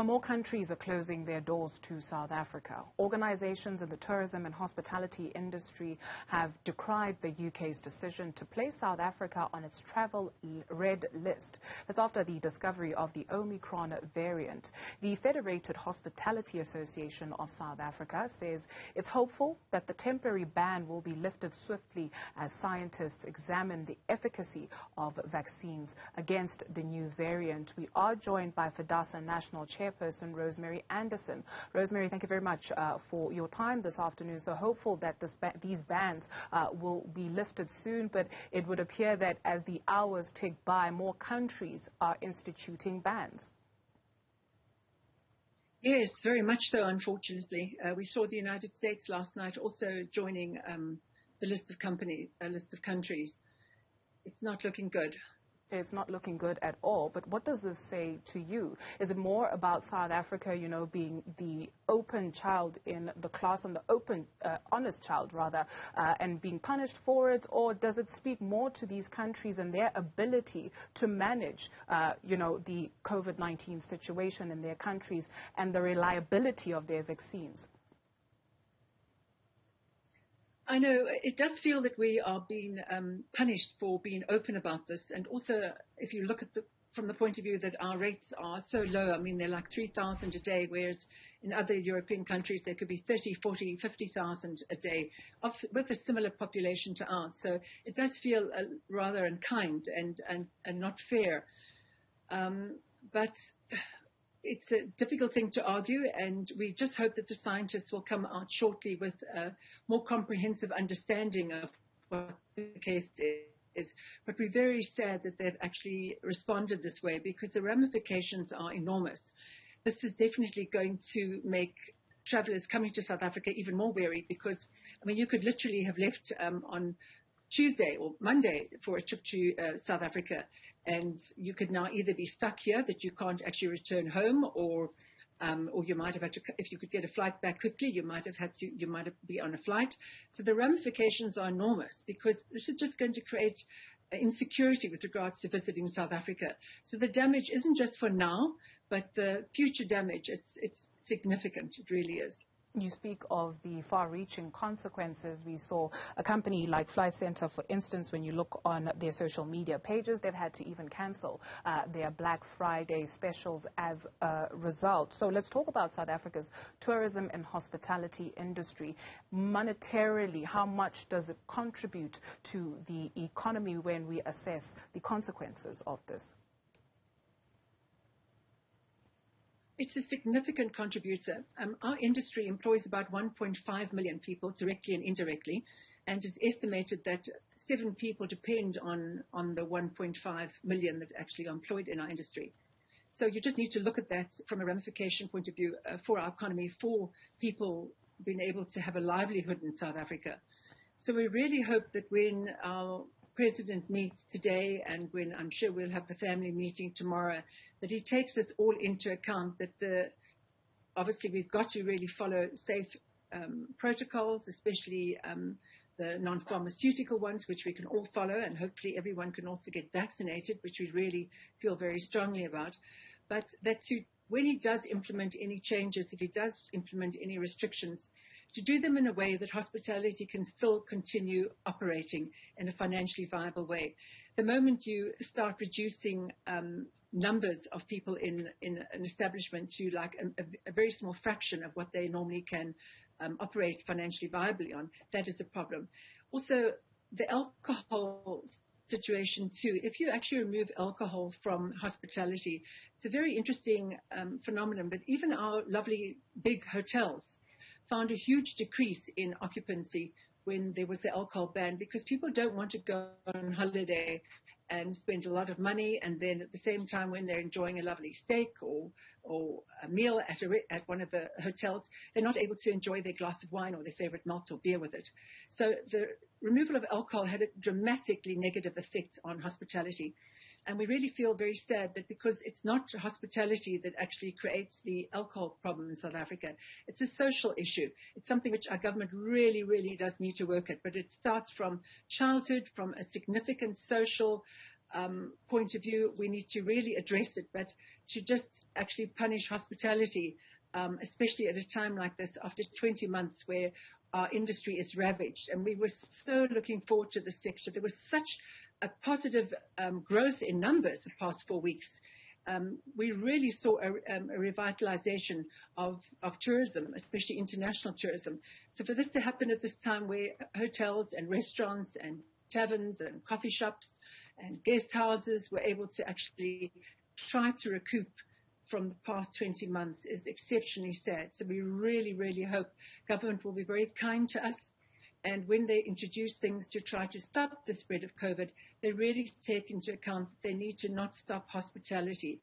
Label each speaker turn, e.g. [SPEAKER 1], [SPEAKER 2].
[SPEAKER 1] So more countries are closing their doors to South Africa. Organizations in the tourism and hospitality industry have decried the UK's decision to place South Africa on its travel red list. That's after the discovery of the Omicron variant. The Federated Hospitality Association of South Africa says it's hopeful that the temporary ban will be lifted swiftly as scientists examine the efficacy of vaccines against the new variant. We are joined by FEDHASA National Chairperson Rosemary. Rosemary, thank you very much for your time this afternoon. So hopeful that these bans will be lifted soon, but it would appear that as the hours tick by, more countries are instituting bans.
[SPEAKER 2] Yes, very much so, unfortunately. We saw the United States last night also joining the list of countries. It's not looking good.
[SPEAKER 1] It's not looking good at all. But what does this say to you? Is it more about South Africa, you know, being the open child in the class and the open, honest child, rather, and being punished for it? Or does it speak more to these countries and their ability to manage, you know, the COVID-19 situation in their countries and the reliability of their vaccines?
[SPEAKER 2] I know it does feel that we are being punished for being open about this. And also, if you look at from the point of view that our rates are so low, I mean, they're like 3,000 a day, whereas in other European countries, there could be 30, 40, 50,000 a day with a similar population to ours. So it does feel rather unkind and not fair. But it's a difficult thing to argue, and we just hope that the scientists will come out shortly with a more comprehensive understanding of what the case is. But we're very sad that they've actually responded this way, because the ramifications are enormous. This is definitely going to make travelers coming to South Africa even more wary, because, I mean, you could literally have left on Tuesday or Monday for a trip to South Africa, and you could now either be stuck here that you can't actually return home, or you might have had to, if you could get a flight back quickly, you might be on a flight. So the ramifications are enormous, because this is just going to create insecurity with regards to visiting South Africa. So the damage isn't just for now, but the future damage, it's significant. It really is.
[SPEAKER 1] You speak of the far-reaching consequences. We saw a company like Flight Centre, for instance, when you look on their social media pages, they've had to even cancel their Black Friday specials as a result. So let's talk about South Africa's tourism and hospitality industry. Monetarily, how much does it contribute to the economy when we assess the consequences of this?
[SPEAKER 2] It's a significant contributor. Our industry employs about 1.5 million people, directly and indirectly, and it's estimated that 7 people depend on the 1.5 million that actually are employed in our industry. So you just need to look at that from a ramification point of view for our economy, for people being able to have a livelihood in South Africa. So we really hope that when our President meets today, and when I'm sure we'll have the family meeting tomorrow, that he takes this all into account, that obviously we've got to really follow safe protocols, especially the non-pharmaceutical ones, which we can all follow, and hopefully everyone can also get vaccinated, which we really feel very strongly about. But that when he does implement any changes, if he does implement any restrictions, to do them in a way that hospitality can still continue operating in a financially viable way. The moment you start reducing numbers of people in an establishment to like a very small fraction of what they normally can operate financially viably on, that is a problem. Also, the alcohol situation too. If you actually remove alcohol from hospitality, it's a very interesting phenomenon. But even our lovely big hotels found a huge decrease in occupancy when there was the alcohol ban, because people don't want to go on holiday and spend a lot of money, and then at the same time when they're enjoying a lovely steak or a meal at one of the hotels, they're not able to enjoy their glass of wine or their favorite malt or beer with it. So the removal of alcohol had a dramatically negative effect on hospitality. And we really feel very sad that because it's not hospitality that actually creates the alcohol problem in South Africa. It's a social issue. It's something which our government really, really does need to work at. But it starts from childhood, from a significant social point of view, we need to really address it, but to just actually punish hospitality, especially at a time like this, after 20 months where our industry is ravaged. And we were so looking forward to this sector. There was such a positive growth in numbers the past 4 weeks. We really saw a revitalization of tourism, especially international tourism. So for this to happen at this time where hotels and restaurants and taverns and coffee shops and guest houses were able to actually try to recoup from the past 20 months is exceptionally sad. So we really, really hope government will be very kind to us. And when they introduce things to try to stop the spread of COVID, they really take into account that they need to not stop hospitality.